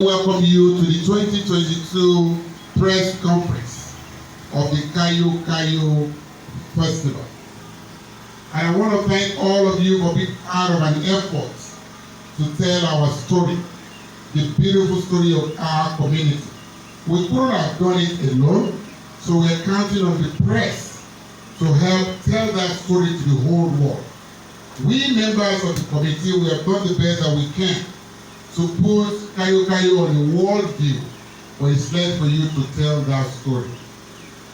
Welcome you to the 2022 press conference of the KayoKayo Festival. And I want to thank all of you for being part of an effort to tell our story, the beautiful story of our community. We couldn't have done it alone, so we're counting on the press to help tell that story to the whole world. We members of the committee, we have done the best that we can to put KayoKayo on the world view, but it's left for you to tell that story.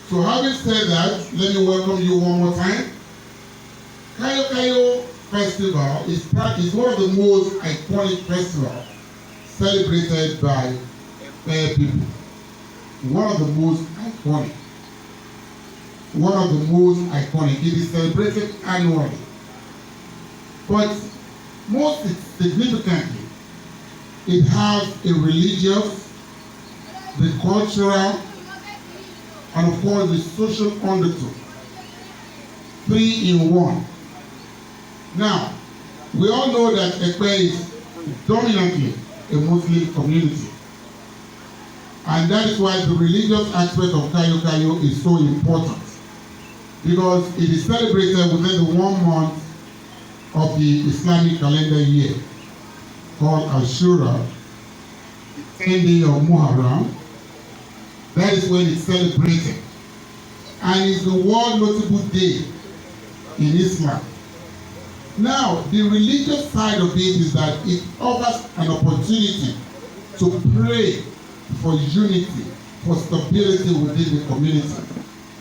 So having said that, let me welcome you one more time. KayoKayo Festival is one of the most iconic festivals celebrated by people. One of the most iconic. It is celebrated annually. But most significantly, it has a religious, the cultural, and of course the social undertone. 3 in 1. Now, we all know that Ekpe is dominantly a Muslim community. And that is why the religious aspect of KayoKayo is so important. Because it is celebrated within the 1 month of the Islamic calendar year, called Ashura, the 10th day of Muharram. That is when it's celebrated. And it's the world notable day in Islam. Now, the religious side of it is that it offers an opportunity to pray for unity, for stability within the community.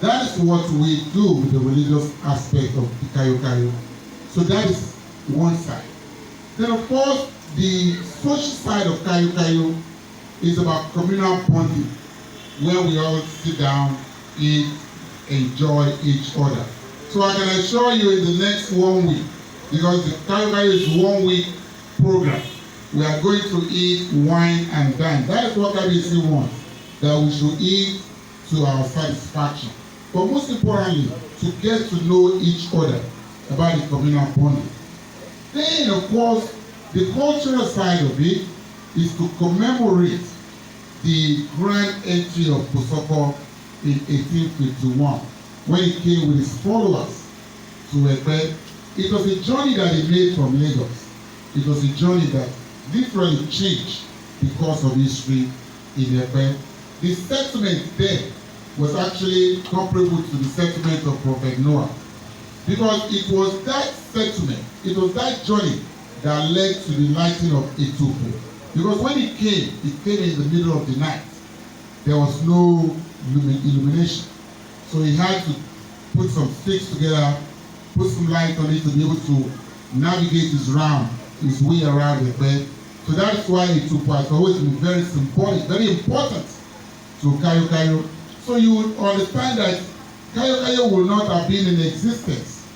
That is what we do with the religious aspect of the KayoKayo. So that is one side. Then of course, the social side of KayoKayo is about communal bonding, where we all sit down, eat, enjoy each other. So I can assure you in the next 1 week, because the KayoKayo is 1 week program, we are going to eat, wine, and dine. That is what KBC wants, that we should eat to our satisfaction. But most importantly, to get to know each other about the communal bonding. Then, of course, the cultural side of it is to commemorate the grand entry of Kosoko in 1851, when he came with his followers to Ekpe. It was a journey that he made from Lagos. It was a journey that literally changed the course of history in Ekpe. The settlement there was actually comparable to the settlement of Prophet Noah, because it was that settlement, it was that journey that led to the lighting of Ethiopia. Because when it came in the middle of the night. There was no illumination. So he had to put some sticks together, put some light on it to be able to navigate his way around the bed. So that is why Ethiopia has always been very symbolic, very important to KayoKayo. So you would understand that KayoKayo will not have been in existence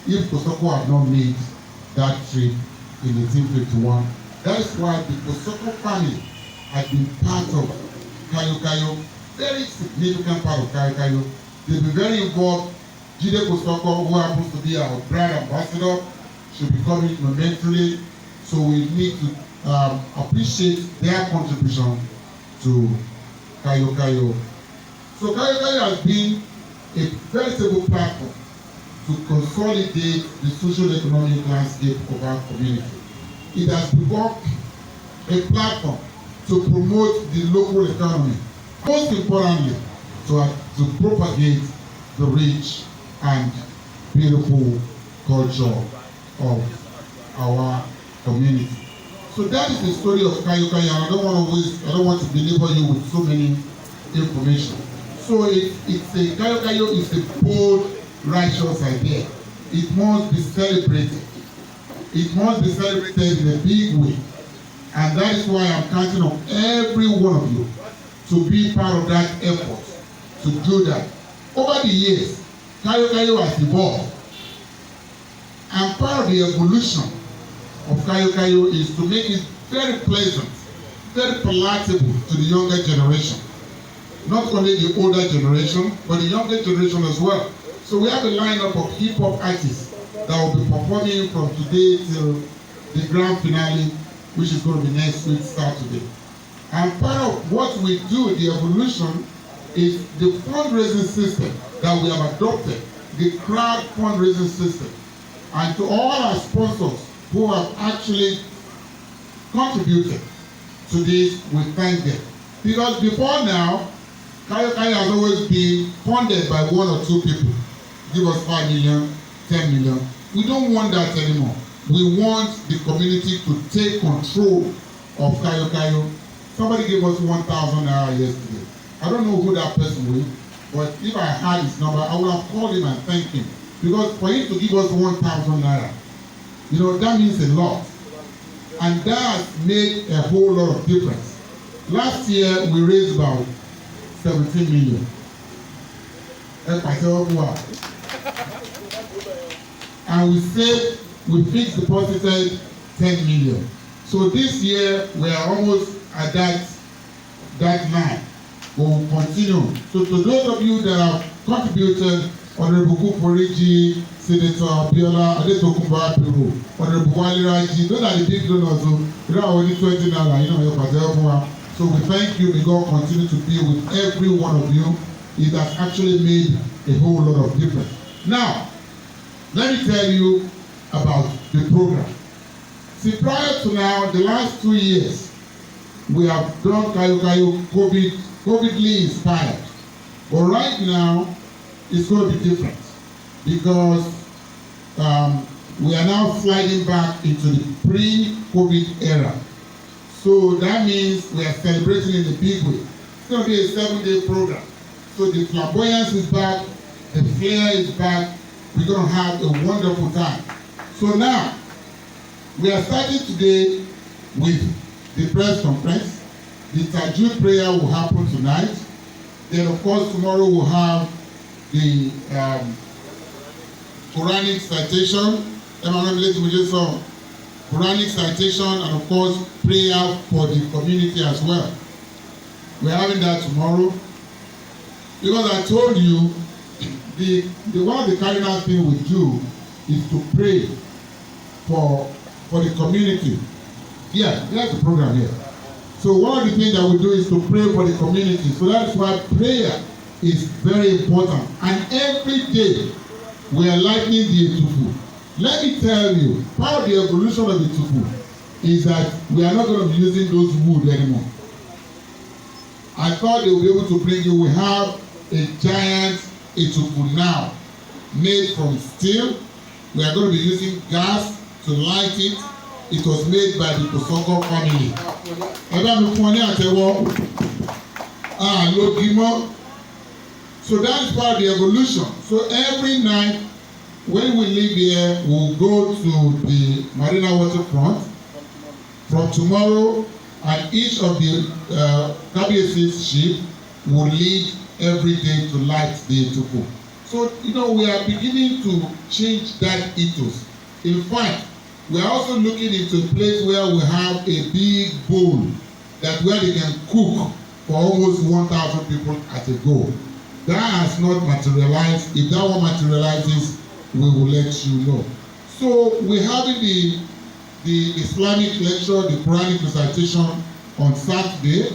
if Kosoko had not made that trip in 1851. That is why the Kosoko family had been part of KayoKayo, very significant part of KayoKayo. They've been very involved. Jide Kosoko, who happens to be our brand ambassador, should be coming momentarily. So we need to appreciate their contribution to KayoKayo. So KayoKayo has been a veritable platform to consolidate the social economic landscape of our community. It has become a platform to promote the local economy. Most importantly, to propagate the rich and beautiful culture of our community. So that is the story of KayoKayo, and I don't want to belabor you with so many information. So KayoKayo is a bold, righteous idea. It must be celebrated. It must be celebrated in a big way. And that is why I'm counting on every one of you to be part of that effort, to do that. Over the years, KayoKayo has evolved. And part of the evolution of KayoKayo is to make it very pleasant, very palatable to the younger generation. Not only the older generation, but the younger generation as well. So we have a lineup of hip-hop artists that will be performing from today till the grand finale, which is going to be next week, Saturday. And part of what we do, the evolution, is the fundraising system that we have adopted, the crowd fundraising system. And to all our sponsors who have actually contributed to this, we thank them. Because before now, KayoKayo has always been funded by one or two people. Give us 5 million, 10 million. We don't want that anymore. We want the community to take control of KayoKayo. Somebody gave us 1,000 naira yesterday. I don't know who that person was, but if I had his number, I would have called him and thanked him. Because for him to give us 1,000 naira, you know, that means a lot. And that has made a whole lot of difference. Last year, we raised about 17 million. And we said we fixed deposited 10 million. So this year, we are almost at that line. We will continue. So to those of you that have contributed, Honorable Kuporiji, Senator Biola, Adetokunbo Apiro, Honorable Wale Raji, those are the big donors. So we don't have only 20 naira, you know, your pastor. So we thank you. May God continue to be with every one of you. It has actually made a whole lot of difference. Now, let me tell you about the program. See, prior to now, the last 2 years, we have done KayoKayo COVIDly inspired. But right now, it's going to be different because we are now sliding back into the pre-COVID era. So that means we are celebrating in a big way. It's going to be a 7-day program. So the flamboyance is back, the flair is back. We're going to have a wonderful time. So now, we are starting today with the press conference. The Tajud prayer will happen tonight. Then, of course, tomorrow we'll have the Quranic citation, Quranic citation, and of course, prayer for the community as well. We're having that tomorrow. Because I told you, the one of the cardinal things we do is to pray for the community. Yeah, that's the program here. So one of the things that we do is to pray for the community. So that's why prayer is very important. And every day we are lightening the Etufu. Let me tell you, part of the evolution of the Etufu is that we are not going to be using those wood anymore. I thought they would be able to bring you. We have a giant Etufu now made from steel. We are going to be using gas to light it. It was made by the Kosoko family. So that is part of the evolution. So every night when we leave here, we'll go to the Marina waterfront from tomorrow, and each of the KBS's ship will lead every day to light the Etufu. So, you know, we are beginning to change that ethos. In fact, we are also looking into a place where we have a big bowl where they can cook for almost 1,000 people at a go. That has not materialized. If that one materializes, we will let you know. So we're having the Islamic lecture, the Quranic recitation on Saturday.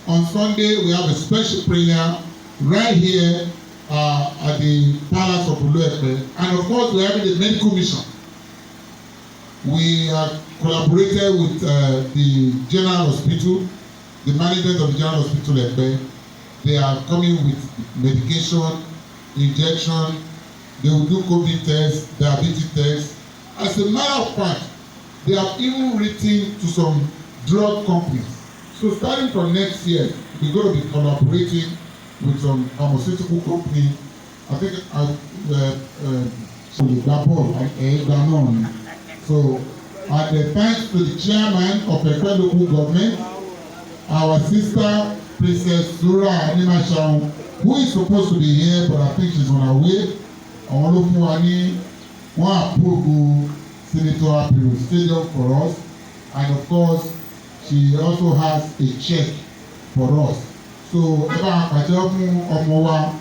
On Sunday, we have a special prayer right here at the Palace of Uluepe. And of course, we're having the medical mission. We have collaborated with the General Hospital, the management of the General Hospital Epe. They are coming with medication, injection. They will do COVID tests, diabetes tests. As a matter of fact, they have even written to some drug companies. So starting from next year, we're going to be collaborating with some pharmaceutical company. I think so, and thanks to the chairman of the local government, our sister Princess Sura Animashaun, who is supposed to be here, but I think she's on her way. Àwọn ló fún wa ní wọ́n approve Senator Apiro Stadium for us, and of course she also has a check for us. So ẹ bá pàṣẹ fún ọmọ wa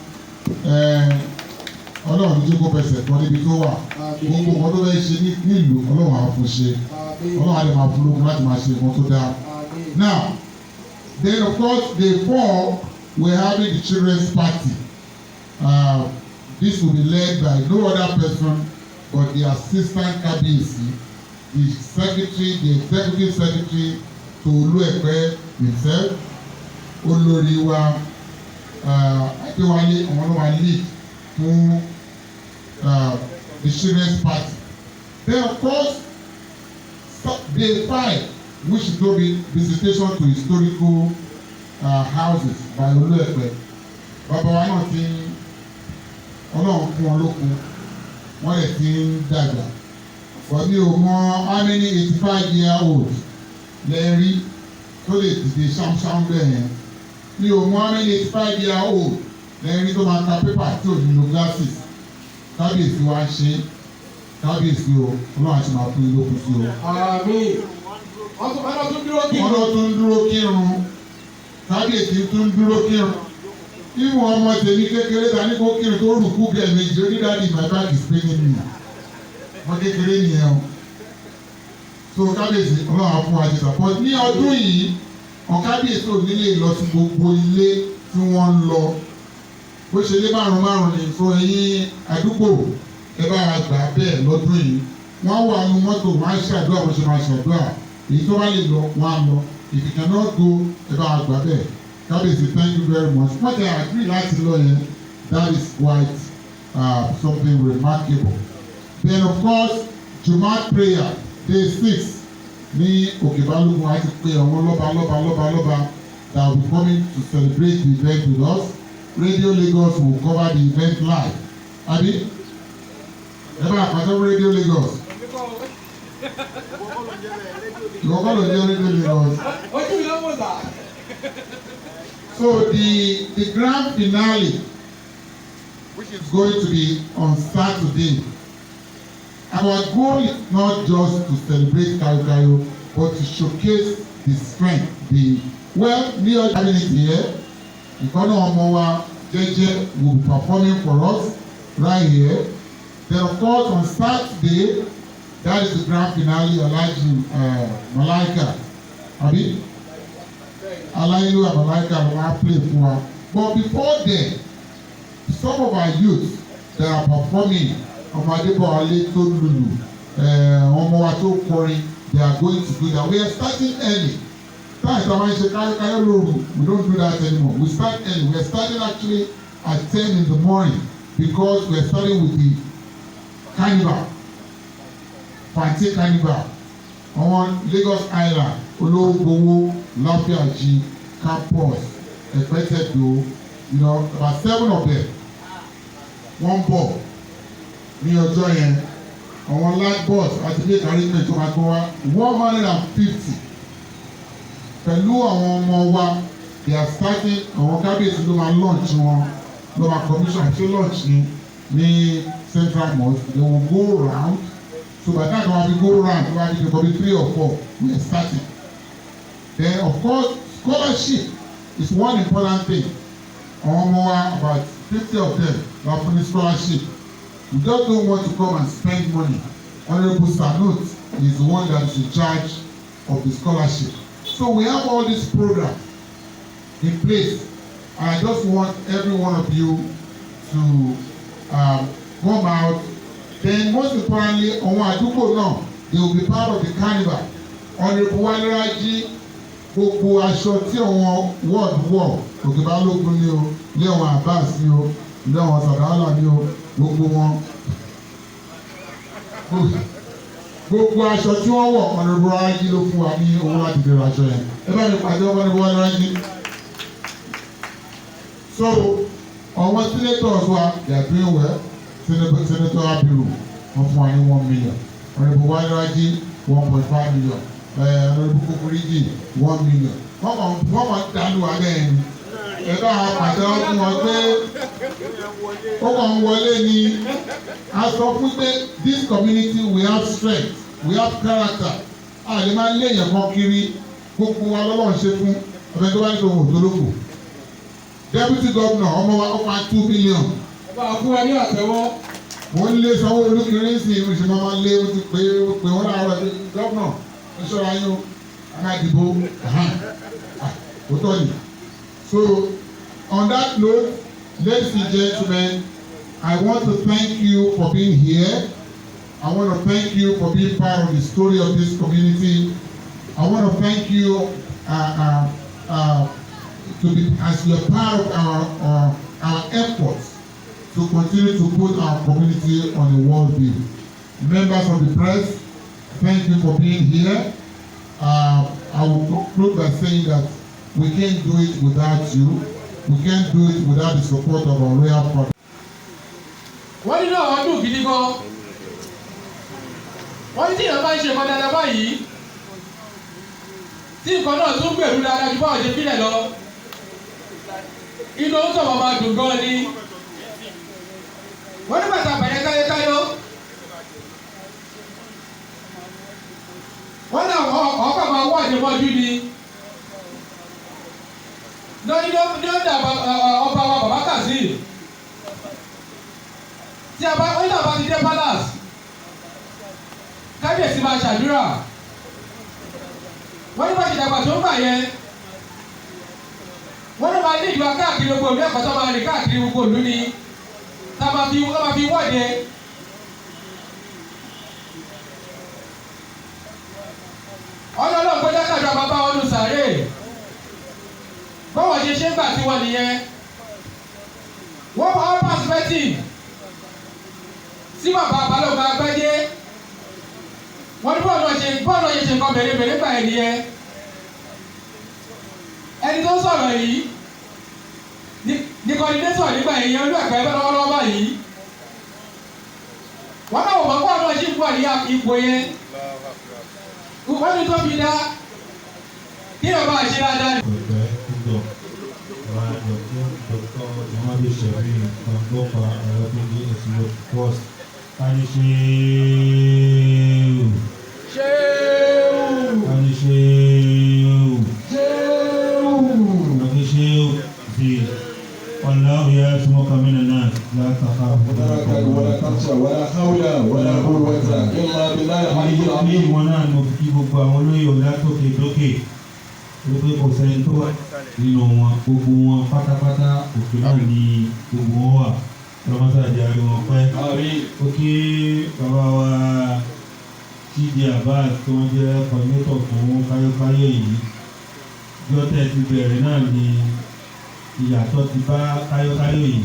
Ọlọ́run ní kó fẹsẹ̀ kan níbi tó wà. Gbogbo nǹkan tó fẹ́ ṣe nílùú Ọlọ́run á fún ṣe. Ọlọ́run á lè máa fún lókun láti máa ṣe nǹkan tó dáa. Now, Then of course day 4 we're having the children's party. This will be led by no other person but the assistant KBC, the secretary, the executive secretary to Oluepe himself, Oloriwa Adewale Omolowa lead fún the children's party. Then of course day 5, which is going to be visitation to historical houses by Oluepe. Bàbá wa náà ti Ọlọ́run fún wọn lókun, wọ́n lè ti ń dàgbà. But mi ò mọ how many 85-year-old lẹ́rí tó lè dìde ṣámṣám bẹ́ẹ̀ yẹn. Mi ò mọ how many 85-year-old lẹ́rí tó máa ka pépà tí ò ní lo glasses. Kábíyèsí wa ṣe kábíyèsí o, Ọlọ́run àti màá fún ilé òkú sí o. Àmín. Wọ́n lọ tún dúró kírun. Kábíyèsí tún dúró kírun. Ìwọ̀n ọmọ tèmi kékeré ta ní kó kírun tó rùkú gẹ̀ẹ́mejì onídàájú my back is paining me. Wọ́n kékeré nìyẹn o. So kábíyèsí Ọlọ́run á fún wa jẹ support. Ní ọdún yìí, kábíyèsí ò nílé lọ sí gbogbo ilé tí wọ́n ń lọ. Bó ṣe lé márùn-ún ni fún ẹ̀yin àdúgbò ẹ bá wa gbà bẹ́ẹ̀ lọ́dún yìí. Wọ́n wà nínú mọ́tò wọ́n á ṣàdúrà bó ṣe máa ṣàdúrà. Èyí tó bá lè lọ wọ́n á lọ. If you cannot go ẹ bá wa gbà bẹ́ẹ̀. Kábíyèsí, thank you very much. Wọ́n ti agree láti lọ yẹn. That is quite something remarkable. Then of course, Jumat prayer day 6 ní Òkèbalógun àti pé àwọn lọ́ba that will be coming to celebrate the event with us. Radio Lagos will cover the event live. Abi? Ẹ bá àpàtà Radio Lagos. Ìwọ kọ́ ló jẹ́ Radio Lagos. So the grand finale, which is going to be on Saturday, our goal is not just to celebrate KayoKayo, but to showcase the strength, ní ọjọ́ community here, ìkọ́nà ọmọ wa jẹ́jẹ́ will be performing for us right here. Then of course on Saturday, that is the grand finale, Alhaji Malaika, Abi? Aláìlú Malaika ló wá play fún wa. But before then, some of our youths that are performing, ọmọ Adébọ̀wálé tó lùlù, ọmọ wa tó kọrin, they are going to do that. We are starting early. Táyì tí a máa ń ṣe káyọ̀ lóru, we don't do that anymore. We start early. We are starting actually at 10 in the morning because we are starting with the carnival, Fante carnival. On Lagos Island, Olóògbówó, Láfíàjì, Campus, Ẹ̀pẹ́tẹ̀dó, about 7 of them. One ball ní ọjọ́ yẹn. Àwọn large balls àti ilé ìkárí tó máa gbọ́ wá 150. Pẹ̀lú àwọn ọmọ wa, they are starting, àwọn kábíyèsí ló máa launch wọn, ló máa commission àti launch ní Central Mosque. They will go round. So by that time we go round, there will be 3 or 4. We are starting. Then of course, scholarship is one important thing. About 50 of them are for the scholarship. We just don't want to come and spend money. Honorable Sanut is the one that is in charge of the scholarship. So we have all these programs in place. And I just want every one of you to come out. Then most importantly, àwọn àdúgbò náà, they will be part of the carnival. Honorable Wálé gbogbo aṣọ tí àwọn ward wọ̀, Òkèbalógun ni o, ilé àwọn Abbas ni o, ilé àwọn Sàdáàlà ni o, gbogbo wọn. Gbogbo aṣọ tí wọ́n wọ̀, Honorable Wálé ló fún wa ní owó láti bẹ̀rẹ̀ aṣọ yẹn. Ẹ bá mi pàdé Honorable Wálé. So, àwọn senators wa, they are doing well. Senator Abiru, wọ́n fún wa ní 1 million. Honorable Wálé 1.5 million. Honorable Kukuriji 1 million. Wọ́n máa dánú wa bẹ́ẹ̀ ni. Ẹ bá wa pàdé fún wọn pé ó kàn ń wọlé ni. A sọ fún pé this community we have strength, we have character. A lè máa lé èèyàn kan kiri, gbogbo wa lọ́wọ́ ṣe fún ọ̀bẹ tó bá ní tòun òtólókò. Deputy governor ọmọ wa ó fa 2 million. Ẹ bá fún wa ní àtẹ́wọ́. Mo ń lé Sanwó-Olú kiri sí ìlú ìṣẹ́ máa lé ó ti pé wọ́n láàárọ̀ governor ìṣọ́ra yín o, aláàdìbò. So, on that note, ladies and gentlemen, I want to thank you for being here. I want to thank you for being part of the story of this community. I want to thank you as you're part of our efforts to continue to put our community on the world view. Members of the press, thank you for being here. I will conclude by saying that we can't do it without you. We can't do it without the support of our royal father. Wọ́n nínú àwọn dùn gidi gan. Wọ́n ní tí èèyàn bá ń ṣe nǹkan dáadáa báyìí, tí nǹkan náà tún gbèrú dáadáa ju báwọn ṣe fílẹ̀ lọ, inú ó sọ̀rọ̀ máa dùn gan ni. Wọ́n ní bàtà bẹ̀rẹ̀ KayoKayo. Wọ́n ní àwọn ọkọ̀ máa wọ́ ìdíwọ́jú ni. Lórí ló dà ọba wa bàbá Kazeem. Tí a bá wọ́n náà bá ti dé palace, kábíyèsí máa ṣàdúrà. Wọ́n ní bá ti dàgbà tó ń bà yẹn. Wọ́n ní máa ní ìlú káàkiri gbogbo ìlú ẹ̀kọ́ tó máa rìn káàkiri gbogbo ìlú ni. Tá a máa fi wọ́de. Ọlọ́run kọjá kájọ máa bá wọn lù sàárè. Bọ́wọ̀ ṣe ṣe ń gbà tí wọ́n nìyẹn. Wọ́n máa pass betting sí bàbá Balógun Agbájé. Wọ́n ní bọ́ọ̀lù ṣe nǹkan bèrè gbà ẹ̀ nìyẹn. Ẹni tó sọ̀rọ̀ yìí ní coordinator nígbà yẹn olú ẹ̀kọ́ ẹgbẹ́ lọ́wọ́lọ́wọ́ báyìí. Wọ́n náà wọ̀ mọ́ ọ̀nà ṣì ń pọ̀ ní ipò yẹn. Wọ́n ní tó fi dá kí ọba àṣẹ dáadáa. والله يعصمك من الناس لا تخاف ولا تخشى ولا حول ولا قوة إلا بالله العلي العظيم. wọn náà mo fi gbogbo àwọn olóyè látòkè dókè wípé kò sẹ́ni tó wà nínú wọn gbogbo wọn pátápátá òkè náà ní gbogbo wọn wà lọ́mọ́sàdì àrí wọn pẹ́. ó kí bàbá wa T.D. Abbas tí wọ́n jẹ́ coordinator fún KayoKayo yìí jọ́tẹ̀ ti bẹ̀rẹ̀ náà ní ìyàtọ̀ ti bá KayoKayo yìí.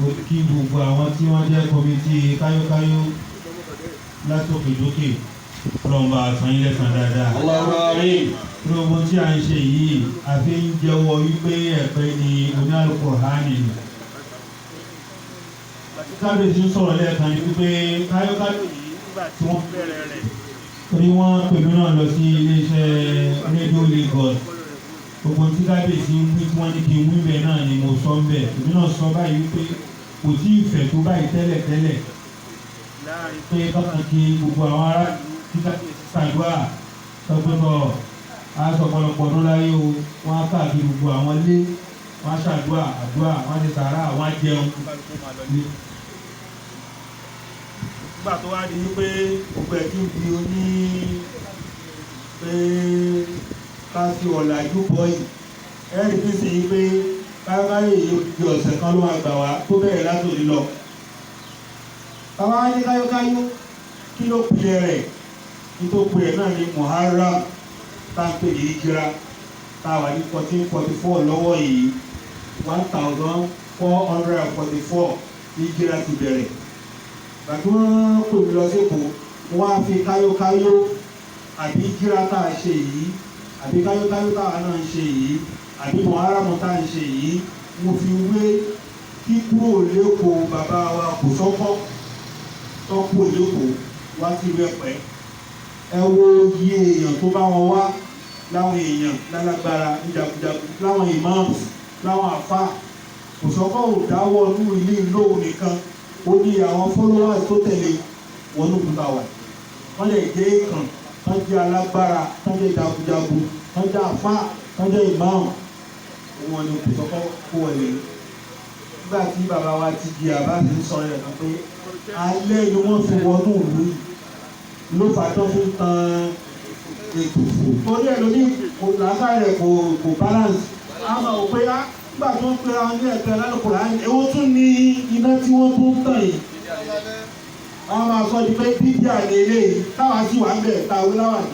ó kí gbogbo àwọn tí wọ́n jẹ́ kọ́mítì KayoKayo látòkè dókè lọ́nba àtàn ilẹ̀ kan dáadáa. Gbogbo tí a ń ṣe yìí a fi ń jẹ́wọ́ wípé ẹ̀pẹ́ ni oní Al-Qur'ani ni. Kábíyèsí sọ̀rọ̀ lẹ́ẹ̀kan ni wípé KayoKayo yìí nígbà tí wọ́n bẹ̀rẹ̀ rẹ̀. Torí wọ́n pèmí náà lọ sí iléeṣẹ́ rédíò Lagos. Gbogbo tí kábíyèsí ń wí tí wọ́n ní kí n wí bẹ́ẹ̀ náà ni mo sọ ń bẹ̀. Èmi náà sọ báyìí wípé kò tí ì fẹ̀ tó báyìí tẹ́lẹ̀. Láàrin pé bákan kí gbogbo àwọn ará tí kábíyèsí ṣàdúrà sọ́gbọ́dọ̀ aṣọ ọ̀pọ̀lọpọ̀ ọdún láyé o, wọ́n á káàkiri gbogbo àwọn ilé, wọ́n á ṣàdúrà, wọ́n á ti sàárà, wọ́n á jẹun. Nígbà tó wá di wípé gbogbo ẹ̀ tí ń di oní pé ká sí ọ̀làjú bọ́ yìí, ẹ̀rí fi sí pé KayoKayo yìí di ọ̀sẹ̀ kan ló máa gbà wá tó bẹ̀rẹ̀ látòrí lọ. Bàbá wa ní KayoKayo kí ló pilẹ̀ rẹ̀? Nítorí pé ẹ̀ náà ní Muharram táǹpé ní Hijra táwà ní 1444 lọ́wọ́ yìí 1444 Hijra ti bẹ̀rẹ̀. Bàtí wọ́n pè mí lọ sípò wọ́n á fi KayoKayo àbí Hijra tá a ṣe yìí àbí KayoKayo táwa náà ń ṣe yìí àbí Muharram tá a ń ṣe yìí mo fi wé kíkúrò lẹ́kọ̀ọ́ bàbá wa kò sọ́kọ́ tọ́kù lẹ́kọ̀ọ́ wá sí Ìbẹ̀pẹ̀. Ẹ wo iye èèyàn tó bá wọn wá láwọn èèyàn lálágbára níjàkújàkú láwọn imams láwọn àfà kò sọ́kọ́ ò dáwọ́ inú ilé ìlóhùn nìkan ó ní àwọn followers tó tẹ̀lé wọnú òkúta wà. Wọ́n lè jẹ́ èèkàn wọ́n jẹ́ alágbára wọ́n jẹ́ jagunjagun wọ́n jẹ́ àfà wọ́n jẹ́ imam wọn ni kò sọ́kọ́ kó wọlé. Nígbà tí bàbá wa T.D. Abbas sọ rẹ̀ kan pé alẹ́ ni wọ́n fi wọnú ìlú yìí ló fà tó fi tan ètò fún. torí ẹlòmíì kò làákàyè rẹ̀ kò balance. a máa wò pé nígbà tó ń pera wọn ní ẹ̀kẹ́ lálùkùrá èwo tún ní iná tí wọ́n tún ń tàn yìí. wọ́n máa sọ di pé bíbí àlè eléyìí táwa sì wà ń bẹ̀ táwé láwàdì.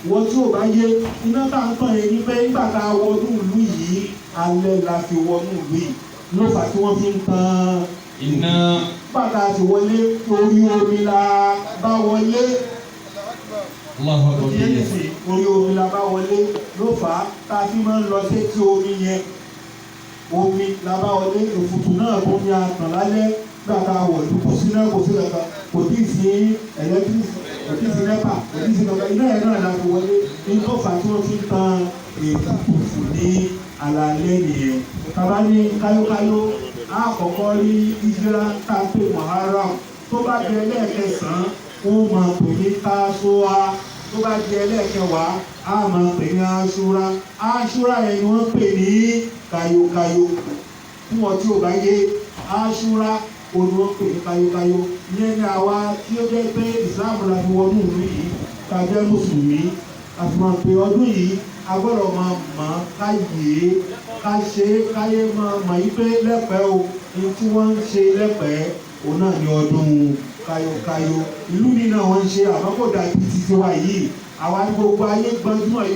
wọ́n tí ò bá yé iná tá ń tàn yìí ni pé nígbà tá a wọnú ìlú yìí alẹ́ la fi wọnú ìlú yìí ló fà tí wọ́n fi ń tan iná. nígbà tá a ti wọlé orí omi la bá wọlé. orí omi la bá wọlé ló fà á tá a fi máa ń lọ sétí omi yẹn. omi la bá wọlé òfùtù náà tó ní àtàn lálẹ́ nígbà tá a wọ̀ kò sí náà kò sí kankan kò tí ì sí ẹ̀lẹ́tírísì kò tí ì sí nẹ́pà kò tí ì sí kankan iná yẹn náà la fi wọlé ní tó fà á tí wọ́n fi ń tan ètùtù ní alalẹ́ nìyẹn. Kàbá ní káyókáyó àkọ́kọ́ rí ìjírá tá a pè Muharram tó bá di ẹlẹ́ẹ̀kẹsàn-án ó máa pè ní Tásúà tó bá di ẹlẹ́ẹ̀kẹwàá á máa pè ní Àṣúrà. Àṣúrà yẹn ni wọ́n pè ní káyókáyó. Fún wọn tí ò bá yé Àṣúrà òun wọ́n pè ní káyókáyó. Ìyẹn ni àwa tí ó jẹ́ pé ìsìláàmù la fi wọnú ìlú yìí ká jẹ́ mùsùlùmí àfihàn pé ọdún yìí a gbọ́dọ̀ máa mọ̀ káyé ká ṣe káyé máa mọ̀ yí pé lẹ́pẹ́ o ní tí wọ́n ń ṣe lẹ́pẹ́ òun náà ní ọdún káyókáyó. ìlú mi náà wọ́n ń ṣe àmọ́ kò dà bí títí wa yìí àwa ní gbogbo ayé gbọ́njúmọ̀ yí